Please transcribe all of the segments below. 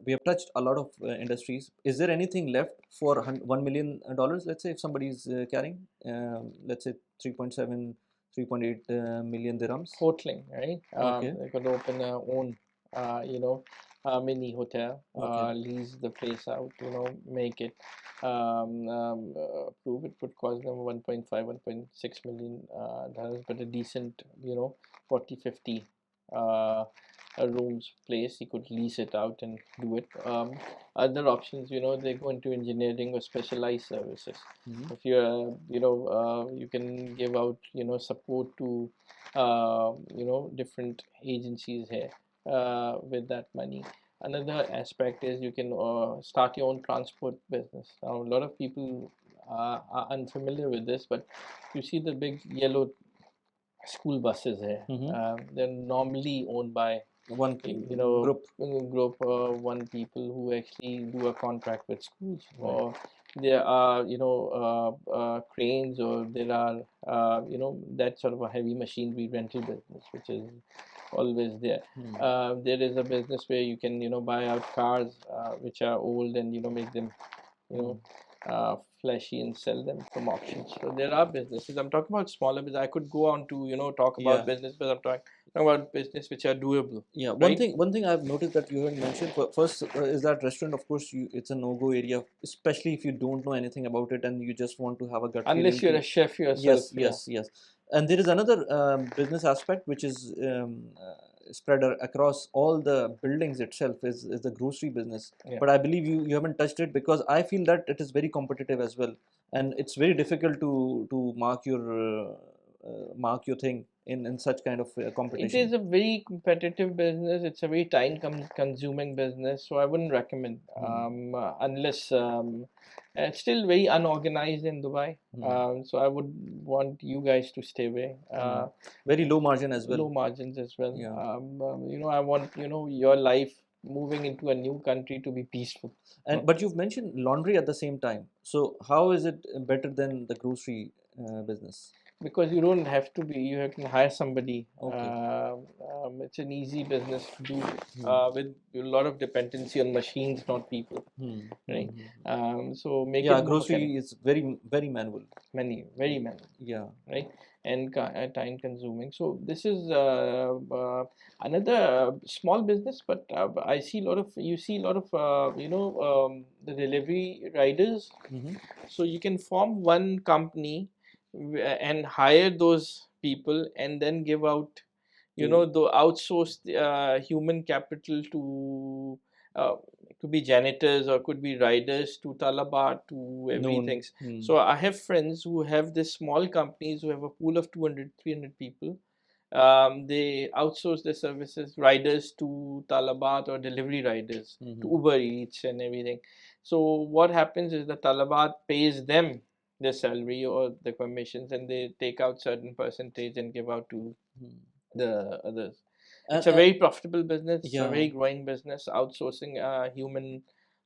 we have touched a lot of industries. Is there anything left for $1 million? Let's say if somebody is carrying, let's say 3.7, 3.8 million dirhams. Hoteling, right? Okay. They could open their own, mini hotel, Okay. lease the place out, make it, prove it would cost them 1.5, 1.6 million dollars, but a decent, 40, 50 a rooms place, he could lease it out and do it. Other options, they go into engineering or specialized services. Mhm. If you're, you can give out, support to different agencies here with that money. Another aspect is you can start your own transport business. Now, a lot of people are unfamiliar with this, but you see the big yellow school buses here. They're normally owned by One group group. one people who actually do a contract with schools, or there are cranes, or there are that sort of a heavy machinery rental business which is always there. There is a business where you can buy out cars which are old and make them you know flashy and sell them from auctions. So there are businesses. I'm talking about smaller business. I could go on to talk about Yeah. business, but I'm talking about business which are doable. Yeah, Right? one thing I've noticed that you haven't mentioned first is that restaurant. Of course, it's a no-go area, especially if you don't know anything about it and you just want to have a gut feeling. Unless you're a chef yourself. Yes, yes, yes. And there is another business aspect which is spread across all the buildings itself is the grocery business. Yeah. But I believe you haven't touched it because I feel that it is very competitive as well, and it's very difficult to mark your thing in such kind of It competition. is a very competitive business. It's a very time consuming business, so I wouldn't recommend unless it's still very unorganized in Dubai. So I would want you guys to stay away. Very low margin as well. Low margins as well. Yeah. I want your life moving into a new country to be peaceful. And but you've mentioned laundry at the same time. So how is it better than the grocery business? Because you don't have to be, you can hire somebody. Okay. It's an easy business to do with a lot of dependency on machines, not people. Right? So make Yeah, it more grocery mechanical. is very manual. Very manual. Yeah. Right? And time consuming. So this is another small business, but I see a lot of, you see a lot of, the delivery riders. So you can form one company and hire those people and then give out, the outsourced human capital to could be janitors or could be riders to Talabat to everything. So I have friends who have this small companies who have a pool of 200, 300 people. They outsource their services, riders to Talabat or delivery riders to Uber Eats and everything. So what happens is the Talabat pays them their salary or the commissions, and they take out certain percentage and give out to the others. It's a very profitable business. It's a very growing business. Outsourcing human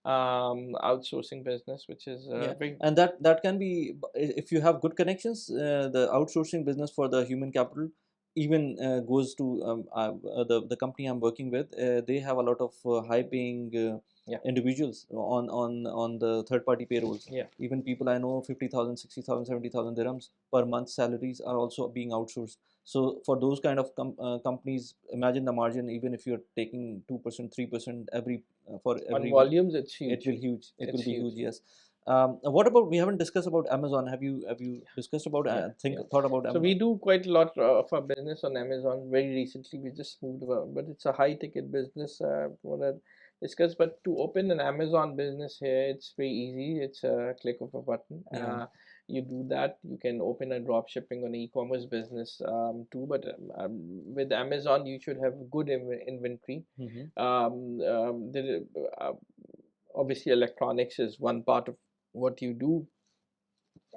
outsourcing business, which is very. And that can be if you have good connections. The outsourcing business for the human capital even goes to the company I'm working with. They have a lot of high paying individuals on the third party payrolls. Yeah. Even people I know 50,000, 60,000, 70,000 dirhams per month salaries are also being outsourced. So for those kind of companies, imagine the margin. Even if you're taking 2%, 3% every for every on volumes, it's huge. It will be huge. Yes. What about, we haven't discussed about Amazon? Have you discussed about thought about Amazon? So we do quite a lot of our business on Amazon. Very recently, we just moved over, but it's a high ticket business. Want to discuss, but to open an Amazon business here, it's very easy. It's a click of a button. You do that, you can open a drop shipping on e-commerce business too. But with Amazon, you should have good inventory. Obviously, electronics is one part of what you do.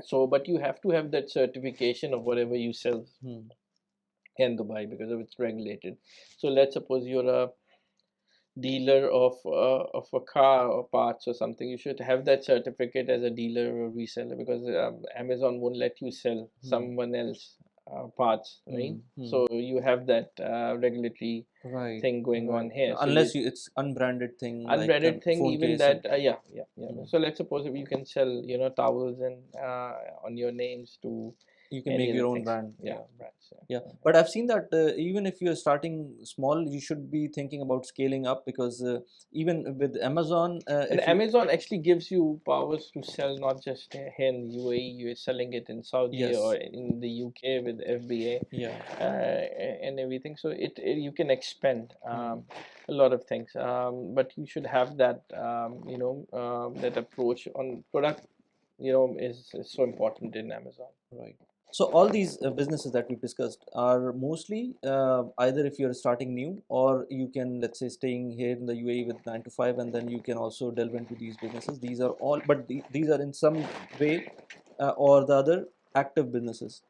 So, but you have to have that certification of whatever you sell in Dubai because of it's regulated. So let's suppose you're a dealer of a car or parts or something. You should have that certificate as a dealer or reseller because Amazon won't let you sell someone else parts, right? Mm, mm. So you have that regulatory Right, thing going on right. here. So Unless it's unbranded thing like a unbranded thing, phone even case. that, yeah. Mm. So let's suppose if you can sell, towels and on your names to You can any make other your own things. brand. Yeah, Yeah. brands. Yeah, Yeah. but I've seen that even if you're starting small, you should be thinking about scaling up because even with Amazon, And if you, Amazon actually gives you powers to sell not just here in UAE, you're selling it in Saudi or yes, in the UK with FBA yeah, and everything. So you can expand mm, a lot of things. But you should have that, that approach on product, is so important in Amazon. right. So all these businesses that we discussed are mostly either if you're starting new or you can, let's say, staying here in the UAE with 9 to 5, and then you can also delve into these businesses. These are all, but these are in some way or the other active businesses.